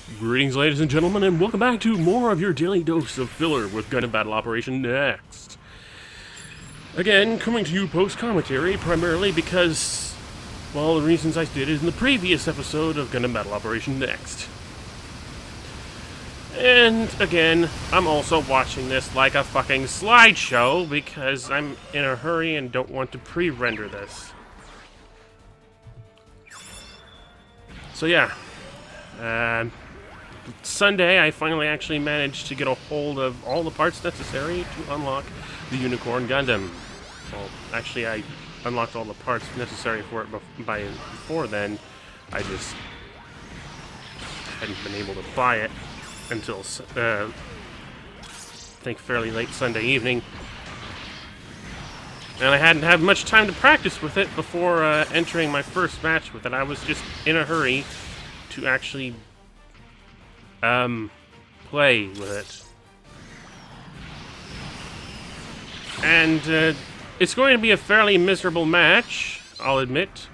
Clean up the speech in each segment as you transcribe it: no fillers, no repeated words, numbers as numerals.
Greetings, ladies and gentlemen, and welcome back to more of your daily dose of filler with Gundam Battle Operation Next. Again, coming to you post-commentary, primarily because, well, the reasons I stated in the previous episode of Gundam Battle Operation Next. And, again, I'm also watching this like a fucking slideshow because I'm in a hurry and don't want to pre-render this. So, yeah. Sunday, I finally actually managed to get a hold of all the parts necessary to unlock the Unicorn Gundam. Well, actually, I unlocked all the parts necessary for it before then. I just hadn't been able to buy it until, I think, fairly late Sunday evening. And I hadn't had much time to practice with it before entering my first match with it. I was just in a hurry to actually play with it. And it's going to be a fairly miserable match, I'll admit.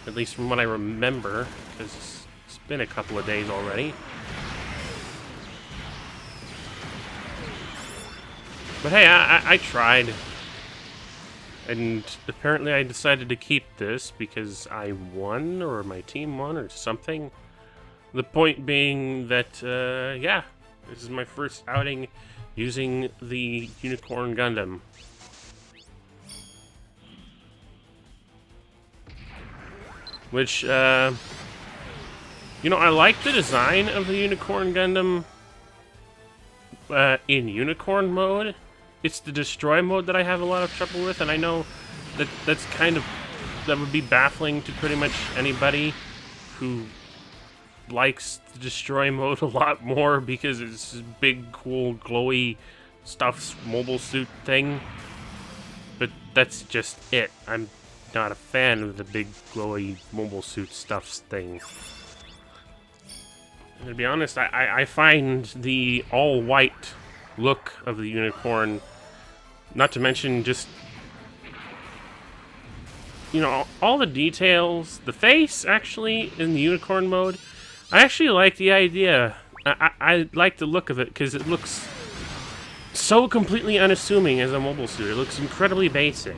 At least from what I remember, because it's been a couple of days already. But hey, I tried. And apparently I decided to keep this because I won, or my team won, or something. The point being that, yeah, this is my first outing using the Unicorn Gundam. Which, you know, I like the design of the Unicorn Gundam in Unicorn mode. It's the Destroy mode that I have a lot of trouble with, and I know that that would be baffling to pretty much anybody who likes the Destroy mode a lot more because it's this big, cool, glowy stuffed mobile suit thing. But that's just it. I'm not a fan of the big, glowy mobile suit stuffs thing. And to be honest, I find the all-white look of the Unicorn, not to mention just, you know, all the details, the face, actually, in the Unicorn mode, I actually like the idea. I like the look of it because it looks so completely unassuming as a mobile suit. It looks incredibly basic.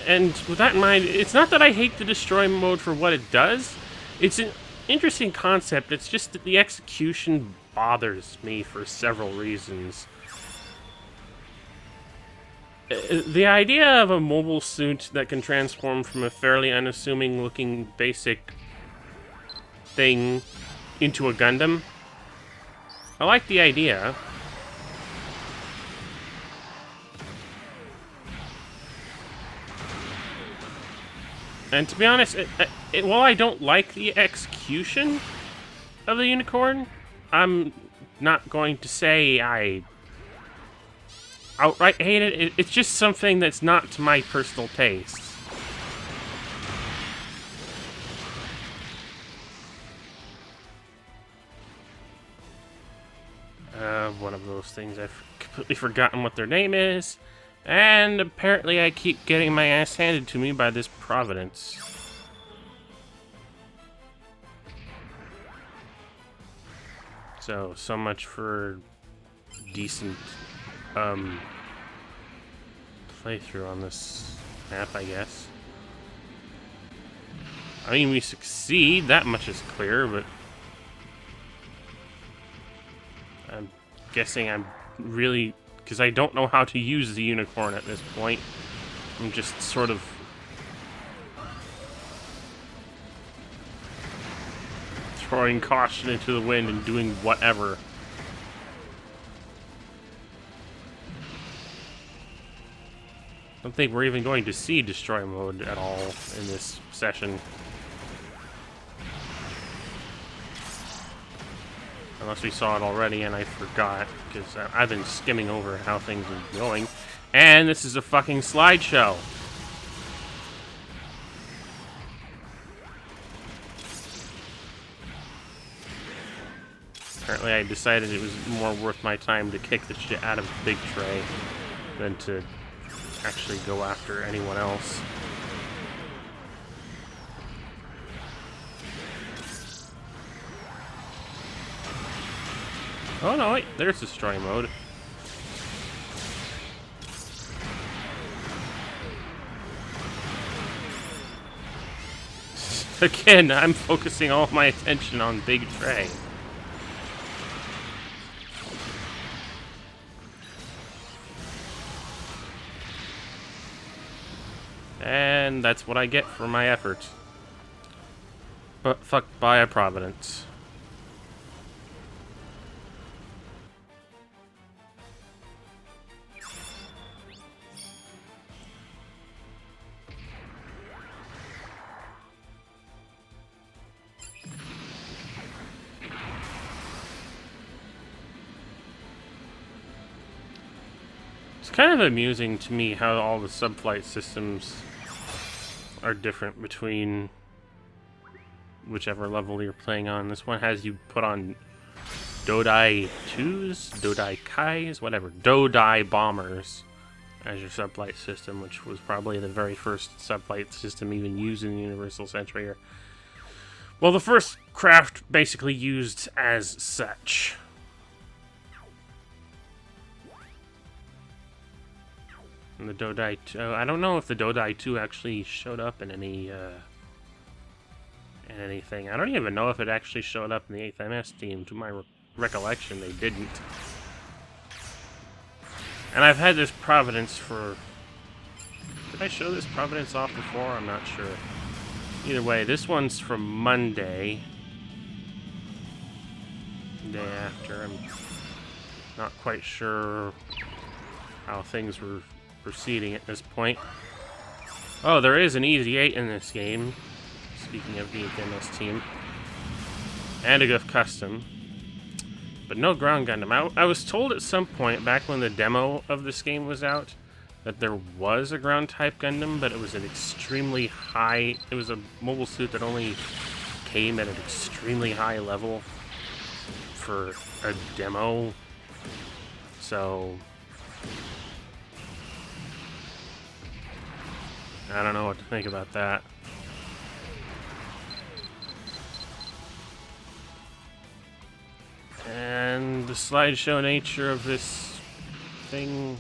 And with that in mind, it's not that I hate the Destroy mode for what it does. It's an interesting concept. It's just that the execution bothers me for several reasons. The idea of a mobile suit that can transform from a fairly unassuming looking basic thing into a Gundam, I like the idea. And to be honest, while I don't like the execution of the Unicorn, I'm not going to say I outright hate it. It's just something that's not to my personal taste. One of those things, I've completely forgotten what their name is. And apparently I keep getting my ass handed to me by this Providence. So much for decent playthrough on this map, I guess. I mean, we succeed, that much is clear, but I'm guessing I'm really, because I don't know how to use the Unicorn at this point. I'm just sort of throwing caution into the wind and doing whatever. I don't think we're even going to see Destroy mode at all in this session. Unless we saw it already and I forgot, because I've been skimming over how things are going. And this is a fucking slideshow. Apparently I decided it was more worth my time to kick the shit out of the big tray. than to actually go after anyone else. Oh no, wait, there's destroy mode. Again, I'm focusing all my attention on Big Trey. And that's what I get for my efforts. But fucked by a Providence. It's kind of amusing to me how all the subflight systems are different between whichever level you're playing on. This one has you put on Dodai 2s, Dodai Kais, whatever, Dodai bombers as your subflight system, which was probably the very first subflight system even used in the Universal Century. Or, well, the first craft basically used as such. And the Dodai 2, I don't know if the Dodai 2 actually showed up in any in anything. I don't even know if it actually showed up in the 8th MS team. To my recollection, they didn't. And I've had this Providence for... Did I show this Providence off before? I'm not sure. Either way, this one's from Monday. The day after. I'm not quite sure how things were proceeding at this point. Oh, there is an Easy 8 in this game. Speaking of the 8th MS team. And a GUF custom. But no ground Gundam. I was told at some point, back when the demo of this game was out, that there was a ground type Gundam, but it was an extremely high... It was a mobile suit that only came at an extremely high level for a demo. So... I don't know what to think about that. And the slideshow nature of this thing,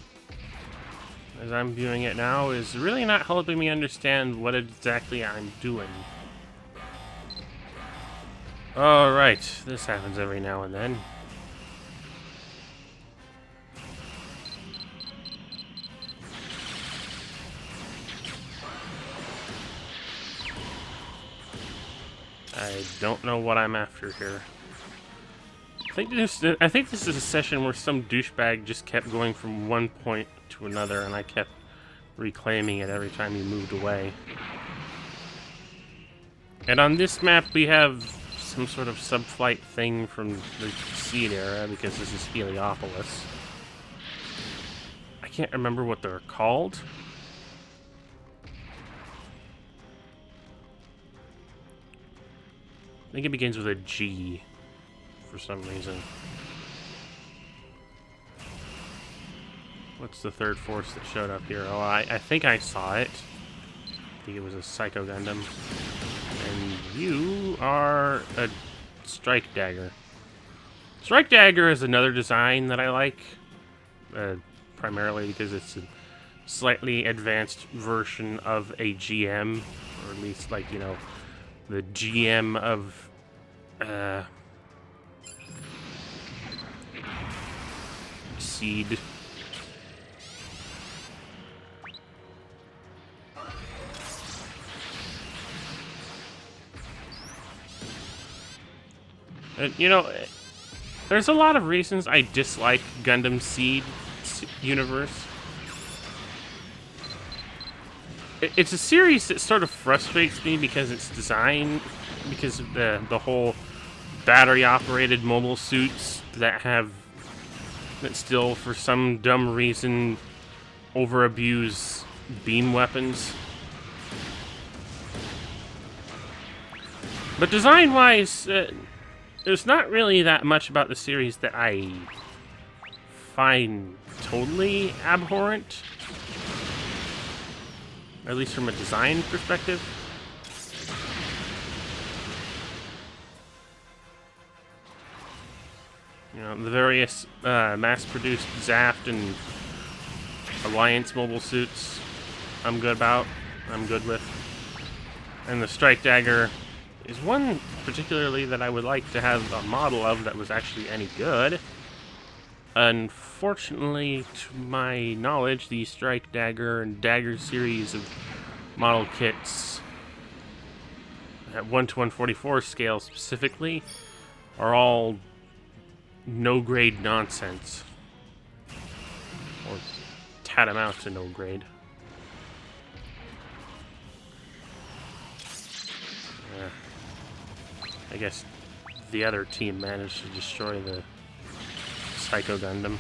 as I'm viewing it now, is really not helping me understand what exactly I'm doing. Alright, this happens every now and then. I don't know what I'm after here. I think this is a session where some douchebag just kept going from one point to another, and I kept reclaiming it every time he moved away. And on this map, we have some sort of subflight thing from the Seed era, because this is Heliopolis. I can't remember what they're called. I think it begins with a G for some reason. What's the third force that showed up here? Oh, I think I saw it. I think it was a Psycho Gundam. And you are a Strike Dagger. Strike Dagger is another design that I like. Primarily because it's a slightly advanced version of a GM. Or at least, like, you know, the GM of... Seed. You know, there's a lot of reasons I dislike Gundam Seed universe. It's a series that sort of frustrates me because it's designed, because of the whole battery-operated mobile suits that still, for some dumb reason, over-abuse beam weapons. But design-wise, there's not really that much about the series that I find totally abhorrent, at least from a design perspective. You know, the various mass-produced Zaft and Alliance mobile suits I'm good with. And the Strike Dagger is one particularly that I would like to have a model of that was actually any good. Unfortunately, to my knowledge, the Strike Dagger and Dagger series of model kits at 1:144 scale specifically are all no-grade nonsense. Or tantamount to no grade. I guess the other team managed to destroy the Psycho Gundam.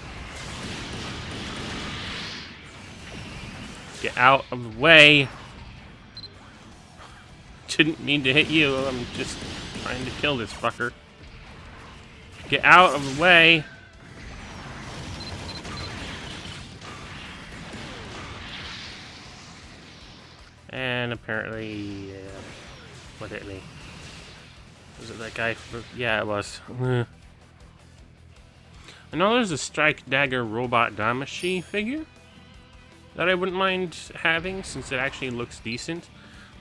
Get out of the way! Didn't mean to hit you, I'm just trying to kill this fucker. Get out of the way! And apparently, what hit me? Was it that guy? Yeah, it was. I know there's a Strike Dagger Robot Damashi figure that I wouldn't mind having since it actually looks decent.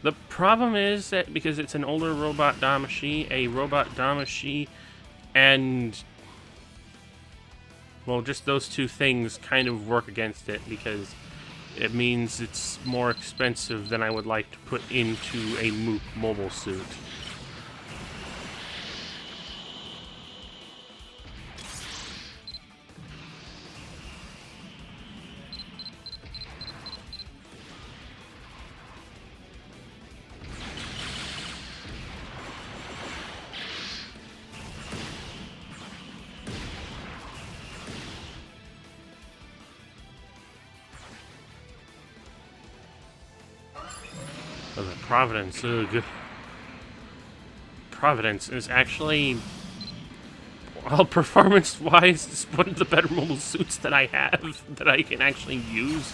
The problem is that because it's an older Robot Damashi, a Robot Damashi and, well, just those two things kind of work against it because it means it's more expensive than I would like to put into a mobile suit. Providence, ugh. Providence is actually, well, performance-wise, it's one of the better mobile suits that I have that I can actually use.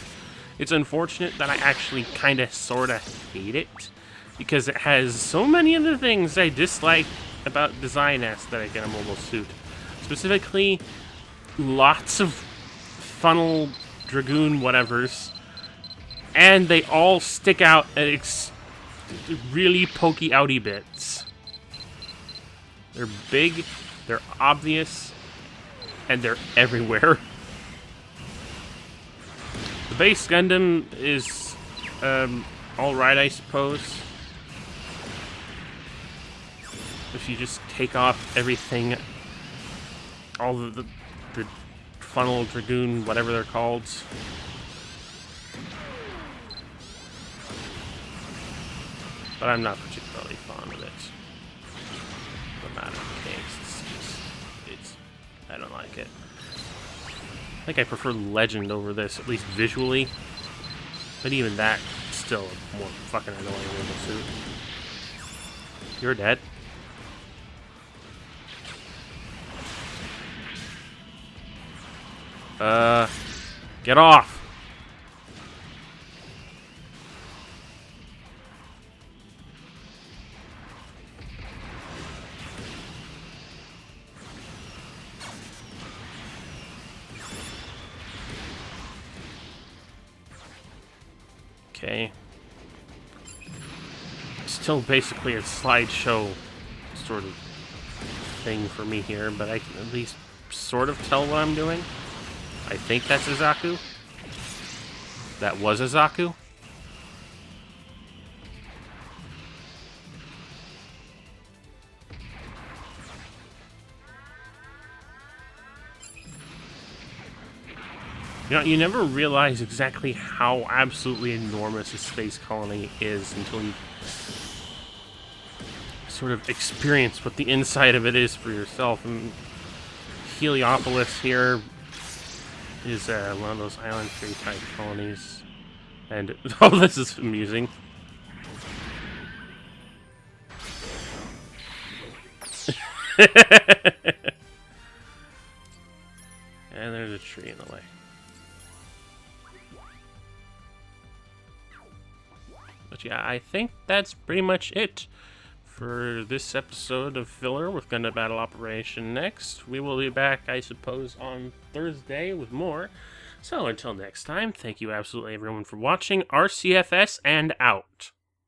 It's unfortunate that I actually kind of, sort of hate it because it has so many other things I dislike about design aesthetic in a mobile suit. Specifically, lots of funnel Dragoon whatevers, and they all stick out at really pokey outy bits. They're big, they're obvious, and they're everywhere. The base Gundam is alright, I suppose. If you just take off everything, all the funnel Dragoon, whatever they're called. But I'm not particularly fond of it. No matter the case, I don't like it. I think I prefer Legend over this, at least visually. But even that, still a more fucking annoying mobile suit. You're dead. Get off! Okay. Still basically a slideshow sort of thing for me here, but I can at least sort of tell what I'm doing. I think that's a Zaku. That was a Zaku. You know, you never realize exactly how absolutely enormous a space colony is until you sort of experience what the inside of it is for yourself. And Heliopolis here is one of those island tree type colonies. And, oh, this is amusing. And there's a tree in the way. But yeah, I think that's pretty much it for this episode of Filler with Gundam Battle Operation Next. We will be back, I suppose, on Thursday with more. So until next time, thank you absolutely everyone for watching. RCFS and out.